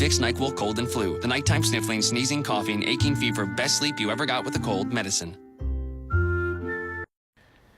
Vicks, NyQuil, cold and flu. The nighttime sniffling, sneezing, coughing, aching fever, best sleep you ever got with a cold medicine.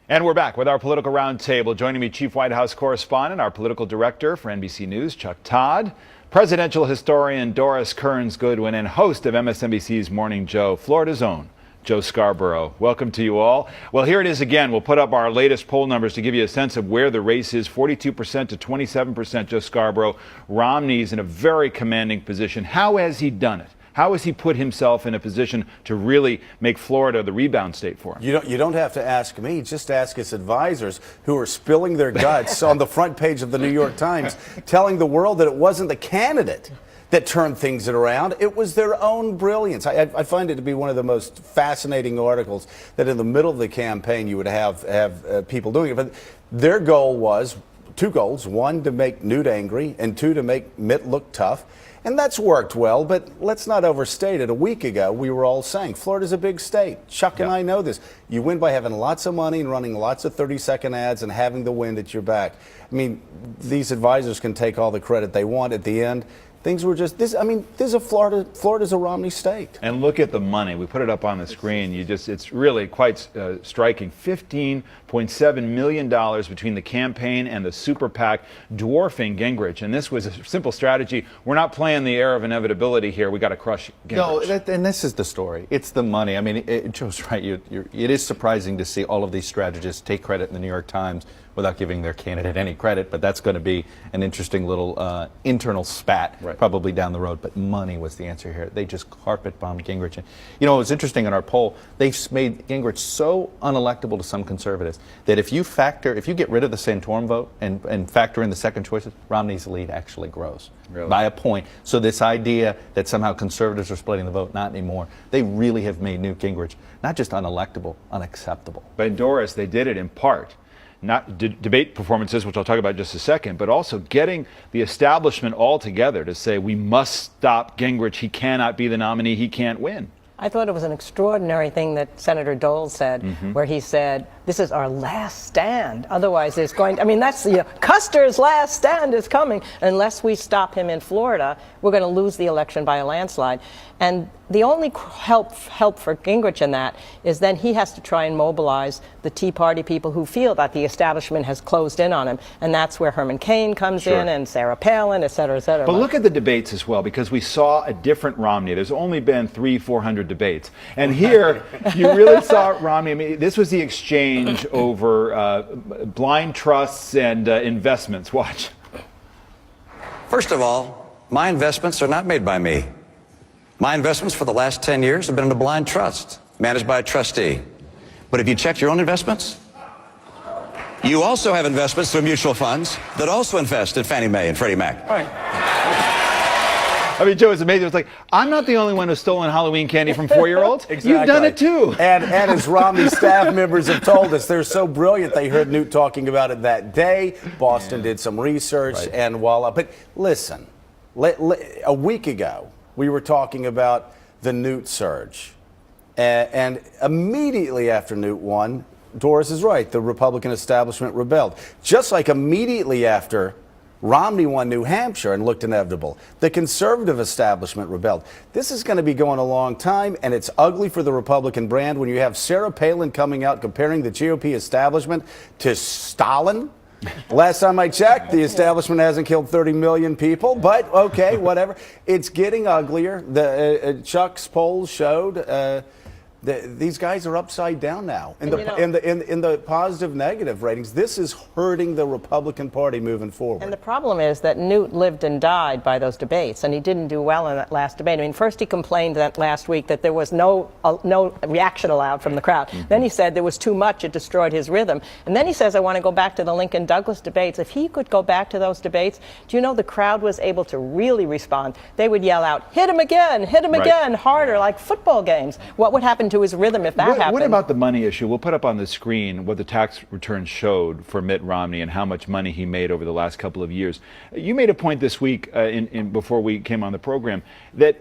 And we're back with our political roundtable. Joining me, Chief White House correspondent, our political director for NBC News, Chuck Todd, presidential historian Doris Kearns Goodwin, and host of MSNBC's Morning Joe, Florida's own Joe Scarborough. Welcome to you all. Well, here it is again. We'll put up our latest poll numbers to give you a sense of where the race is. 42% to 27% Joe Scarborough. Romney's in a very commanding position. How has he done it? How has he put himself in a position to really make Florida the rebound state for him? You don't have to ask me. Just ask his advisors who are spilling their guts on the front page of the New York Times, telling the world that it wasn't the candidate that turned things around. It was their own brilliance. I find it to be one of the most fascinating articles that in the middle of the campaign you would have people doing it. But their goal was two goals. One, to make Newt angry, and two, to make Mitt look tough. And that's worked well, but let's not overstate it. A week ago, we were all saying, Florida's a big state. Chuck and I know this. You win by having lots of money and running lots of 30-second ads and having the wind at your back. I mean, these advisors can take all the credit they want. At the end, things were just this. I mean, this is a Florida's a Romney state. And look at the money. We put it up on the screen. It's really quite striking. $15.7 million between the campaign and the super PAC, dwarfing Gingrich. And this was a simple strategy. We're not playing the air of inevitability here. We got to crush Gingrich. No, and this is the story. It's the money. I mean, Joe's right. It is surprising to see all of these strategists take credit in the New York Times without giving their candidate any credit, but that's going to be an interesting little internal spat probably down the road. But money was the answer here. They just carpet bombed Gingrich. And, you know, it was interesting in our poll, they made Gingrich so unelectable to some conservatives that if you get rid of the Santorum vote and factor in the second choices, Romney's lead actually grows by a point. So this idea that somehow conservatives are splitting the vote, not anymore. They really have made Newt Gingrich not just unelectable, unacceptable. But Doris, they did it in part. Not debate performances, which I'll talk about in just a second, but also getting the establishment all together to say we must stop Gingrich. He cannot be the nominee. He can't win. I thought it was an extraordinary thing that Senator Dole said, where he said, this is our last stand. Otherwise, there's going to, I mean, that's, Custer's last stand is coming. Unless we stop him in Florida, we're going to lose the election by a landslide. And the only help for Gingrich in that is then he has to try and mobilize the Tea Party people who feel that the establishment has closed in on him. And that's where Herman Cain comes in and Sarah Palin, et cetera, et cetera. But look at the debates as well, because we saw a different Romney. There's only been 300-400 debates. And here, you really saw Romney. I mean, this was the exchange over blind trusts and investments. Watch. First of all, my investments are not made by me. My investments for the last 10 years have been in a blind trust, managed by a trustee. But if you checked your own investments, you also have investments through mutual funds that also invest in Fannie Mae and Freddie Mac. Right. I mean, Joe, it's amazing. It's like, I'm not the only one who's stolen Halloween candy from 4-year-olds. Exactly. You've done it too. And as Romney staff members have told us, they're so brilliant. They heard Newt talking about it that day. Boston did some research, and voila. But listen, a week ago, we were talking about the Newt surge. And immediately after Newt won, Doris is right, the Republican establishment rebelled. Just like immediately after Romney won New Hampshire and looked inevitable, the conservative establishment rebelled. This is going to be going a long time, and it's ugly for the Republican brand when you have Sarah Palin coming out comparing the GOP establishment to Stalin. Last time I checked, the establishment hasn't killed 30 million people, but okay, whatever. It's getting uglier. Chuck's polls showed these guys are upside down now in the positive-negative ratings. This is hurting the Republican Party moving forward. And the problem is that Newt lived and died by those debates, and he didn't do well in that last debate. I mean, first he complained that last week that there was no reaction allowed from the crowd. Then he said there was too much; it destroyed his rhythm. And then he says, "I want to go back to the Lincoln-Douglas debates." If he could go back to those debates, do you know the crowd was able to really respond? They would yell out, "Hit him again! Hit him again! Harder!" Like football games. What would happen to his rhythm if that happened? What about the money issue? We'll put up on the screen what the tax returns showed for Mitt Romney and how much money he made over the last couple of years. You made a point this week before we came on the program that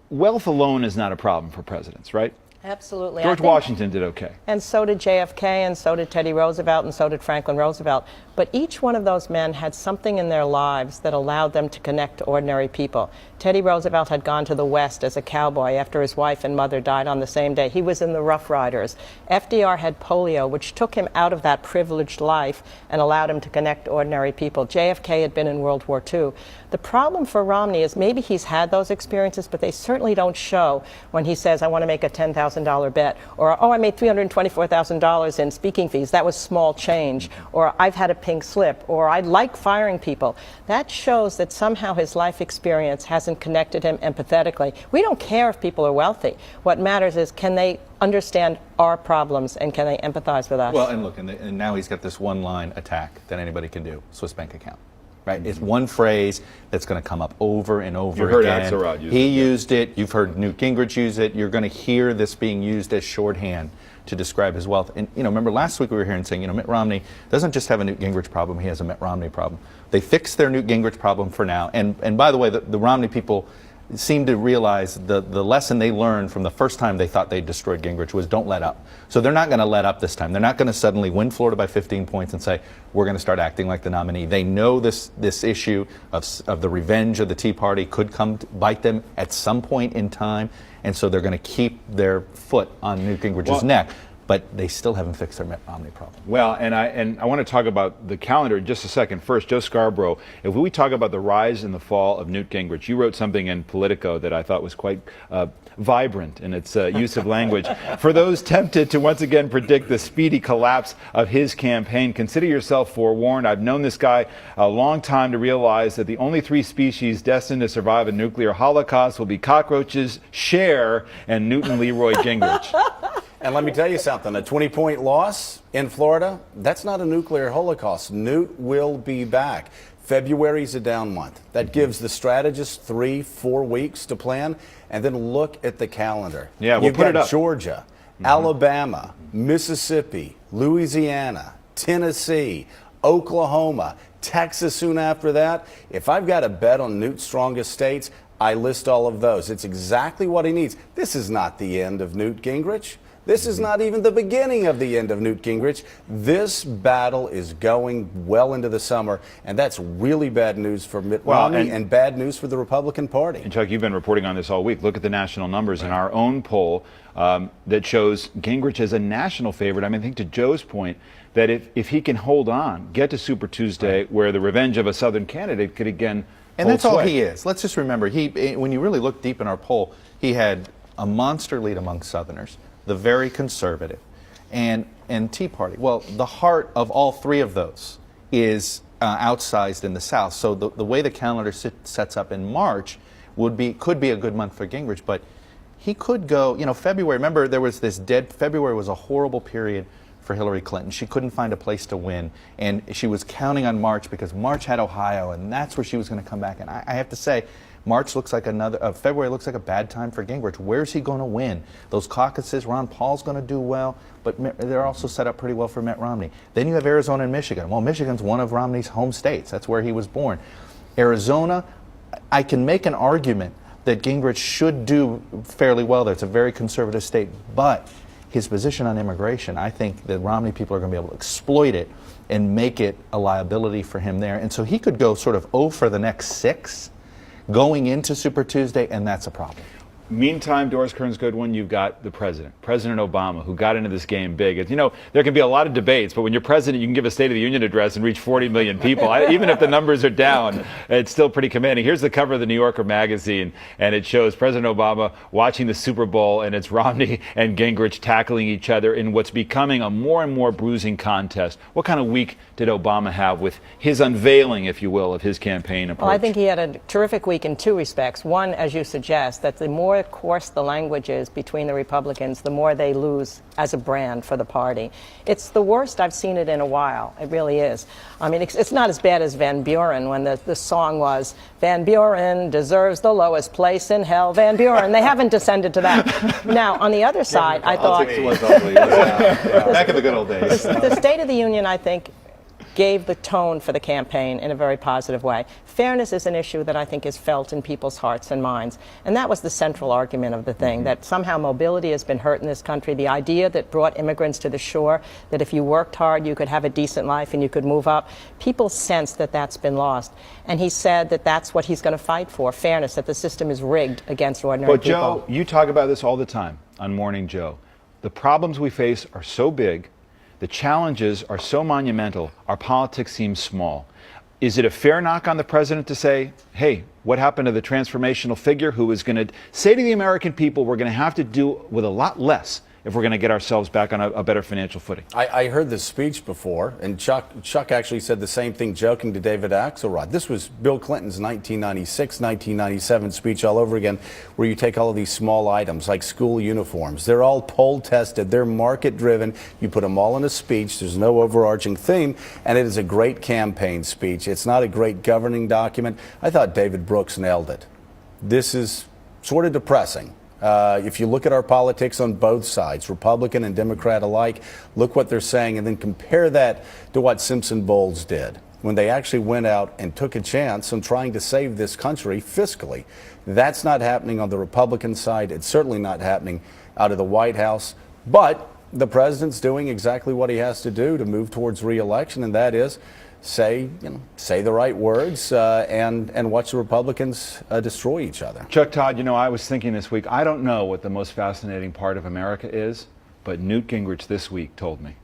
wealth alone is not a problem for presidents, right? Absolutely. George Washington did okay. And so did JFK, and so did Teddy Roosevelt, and so did Franklin Roosevelt. But each one of those men had something in their lives that allowed them to connect to ordinary people. Teddy Roosevelt had gone to the West as a cowboy after his wife and mother died on the same day. He was in the Rough Riders. FDR had polio, which took him out of that privileged life and allowed him to connect to ordinary people. JFK had been in World War II. The problem for Romney is maybe he's had those experiences, but they certainly don't show when he says, I want to make a $10,000 bet, or, oh, I made $324,000 in speaking fees. That was small change. Or I've had a pink slip, or I like firing people. That shows that somehow his life experience hasn't connected him empathetically. We don't care if people are wealthy. What matters is, can they understand our problems and can they empathize with us? Well, and look, and now he's got this one-line attack that anybody can do: Swiss bank account. Right? It's one phrase that's going to come up over and over you heard again. Axelrod use He it, used it. You've heard Newt Gingrich use it. You're going to hear this being used as shorthand to describe his wealth. And remember last week we were here and saying, Mitt Romney doesn't just have a Newt Gingrich problem; he has a Mitt Romney problem. They fixed their Newt Gingrich problem for now. And by the way, the Romney people seem to realize the lesson they learned from the first time they thought they destroyed Gingrich was don't let up. So they're not going to let up this time. They're not going to suddenly win Florida by 15 points and say, we're going to start acting like the nominee. They know this issue of the revenge of the Tea Party could come to bite them at some point in time, and so they're going to keep their foot on Newt Gingrich's neck. But they still haven't fixed their Mitt Romney problem. Well, and I want to talk about the calendar in just a second. First, Joe Scarborough, if we talk about the rise and the fall of Newt Gingrich, you wrote something in Politico that I thought was quite vibrant in its use of language. For those tempted to once again predict the speedy collapse of his campaign, consider yourself forewarned. I've known this guy a long time to realize that the only three species destined to survive a nuclear holocaust will be cockroaches, Cher, and Newton Leroy Gingrich. And let me tell you something, a 20-point loss in Florida, that's not a nuclear holocaust. Newt will be back. February's a down month. That gives the strategists 3-4 weeks to plan. And then look at the calendar. Yeah, we'll You've put got it up. Georgia, Alabama, Mississippi, Louisiana, Tennessee, Oklahoma, Texas soon after that. If I've got a bet on Newt's strongest states, I list all of those. It's exactly what he needs. This is not the end of Newt Gingrich. This is not even the beginning of the end of Newt Gingrich. This battle is going well into the summer, and that's really bad news for Mitt Romney and bad news for the Republican Party. And Chuck, you've been reporting on this all week. Look at the national numbers in our own poll that shows Gingrich as a national favorite. I mean, I think to Joe's point, that if he can hold on, get to Super Tuesday, where the revenge of a Southern candidate could again And that's all he is. Let's just remember, when you really look deep in our poll, he had a monster lead among Southerners, the very conservative, and Tea Party. Well, the heart of all three of those is outsized in the South. So the way the calendar sets up in March could be a good month for Gingrich, but he could go, February, remember there was this February was a horrible period for Hillary Clinton. She couldn't find a place to win, and she was counting on March because March had Ohio, and that's where she was going to come back. And I have to say, March looks like February looks like a bad time for Gingrich. Where's he going to win? Those caucuses, Ron Paul's going to do well, but they're also set up pretty well for Mitt Romney. Then you have Arizona and Michigan. Well, Michigan's one of Romney's home states. That's where he was born. Arizona, I can make an argument that Gingrich should do fairly well there. It's a very conservative state, but his position on immigration, I think the Romney people are going to be able to exploit it and make it a liability for him there. And so he could go sort of 0 for the next 6 going into Super Tuesday, and that's a problem. Meantime, Doris Kearns Goodwin, you've got the President Obama, who got into this game big. There can be a lot of debates, but when you're president, you can give a State of the Union address and reach 40 million people. Even if the numbers are down, it's still pretty commanding. Here's the cover of the New Yorker magazine, and it shows President Obama watching the Super Bowl, and it's Romney and Gingrich tackling each other in what's becoming a more and more bruising contest. What kind of week did Obama have with his unveiling, if you will, of his campaign approach? Well, I think he had a terrific week in 2 respects. One, as you suggest, that the more coarse the language is between the Republicans, the more they lose as a brand for the party. It's the worst I've seen it in a while. It really is. I mean, it's not as bad as Van Buren when the song was, Van Buren deserves the lowest place in hell, Van Buren. They haven't descended to that. Now, on the other side, I thought... Back in the good old days. The State of the Union, I think, gave the tone for the campaign in a very positive way. Fairness is an issue that I think is felt in people's hearts and minds. And that was the central argument of the thing, that somehow mobility has been hurt in this country. The idea that brought immigrants to the shore, that if you worked hard, you could have a decent life and you could move up. People sense that that's been lost. And he said that that's what he's going to fight for, fairness, that the system is rigged against ordinary people. But Joe, you talk about this all the time on Morning Joe. The problems we face are so big, the challenges are so monumental, our politics seems small. Is it a fair knock on the president to say, hey, what happened to the transformational figure who is going to say to the American people, we're going to have to do with a lot less if we're going to get ourselves back on a better financial footing? I heard this speech before, and Chuck actually said the same thing, joking to David Axelrod. This was Bill Clinton's 1996, 1997 speech all over again, where you take all of these small items like school uniforms. They're all poll tested. They're market driven. You put them all in a speech. There's no overarching theme, and it is a great campaign speech. It's not a great governing document. I thought David Brooks nailed it. This is sort of depressing. If you look at our politics on both sides, Republican and Democrat alike, look what they're saying, and then compare that to what Simpson Bowles did when they actually went out and took a chance on trying to save this country fiscally. That's not happening on the Republican side. It's certainly not happening out of the White House. But the president's doing exactly what he has to do to move towards re-election, and that is say the right words and watch the Republicans destroy each other. Chuck Todd, I was thinking this week, I don't know what the most fascinating part of America is, but Newt Gingrich this week told me.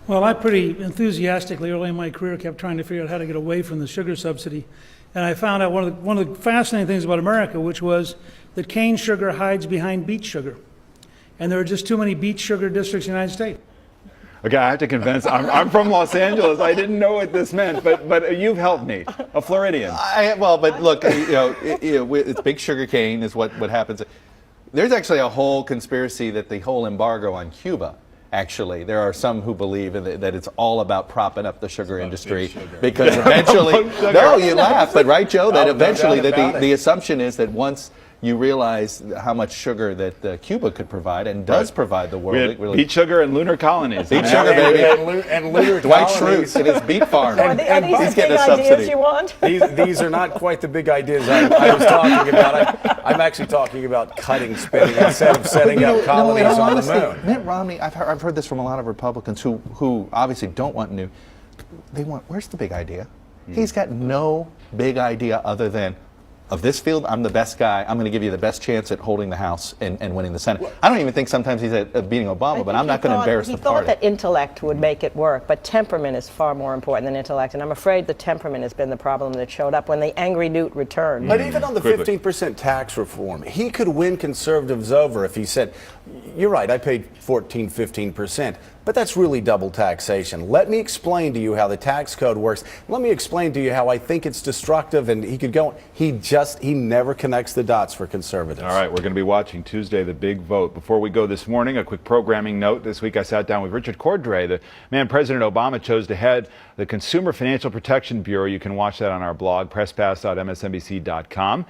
Well, I pretty enthusiastically early in my career kept trying to figure out how to get away from the sugar subsidy. And I found out one of the fascinating things about America, which was that cane sugar hides behind beet sugar. And there are just too many beet sugar districts in the United States. Okay, I have to confess, I'm from Los Angeles. I didn't know what this meant, but you've helped me, a Floridian. But look, it's big sugar cane is what happens. There's actually a whole conspiracy that the whole embargo on Cuba, actually, there are some who believe that it's all about propping up the sugar industry because eventually, no, you laugh, but right, Joe, that eventually the assumption is that once you realize how much sugar that Cuba could provide and does provide the world. Really, beet sugar and lunar colonies. Beet sugar, baby. And lunar Dwight colonies. Schrute and his beet farm. Are these he's the getting big a subsidy. ideas you want? These are not quite the big ideas I was talking about. I'm actually talking about cutting spending instead of setting up colonies on the moon. Mitt Romney, I've heard this from a lot of Republicans who obviously don't want new. They want, where's the big idea? He's got no big idea other than, of this field, I'm the best guy. I'm going to give you the best chance at holding the House and winning the Senate. I don't even think sometimes he's at beating Obama, but I'm not going to embarrass the party. He thought that intellect would make it work, but temperament is far more important than intellect, and I'm afraid the temperament has been the problem that showed up when the angry Newt returned. But even on the 15% tax reform, he could win conservatives over if he said, you're right, I paid 14, 15%. But that's really double taxation. Let me explain to you how the tax code works. Let me explain to you how I think it's destructive. And he could go, he never connects the dots for conservatives. All right, we're going to be watching Tuesday, the big vote. Before we go this morning, a quick programming note. This week I sat down with Richard Cordray, the man President Obama chose to head the Consumer Financial Protection Bureau. You can watch that on our blog, presspass.msnbc.com.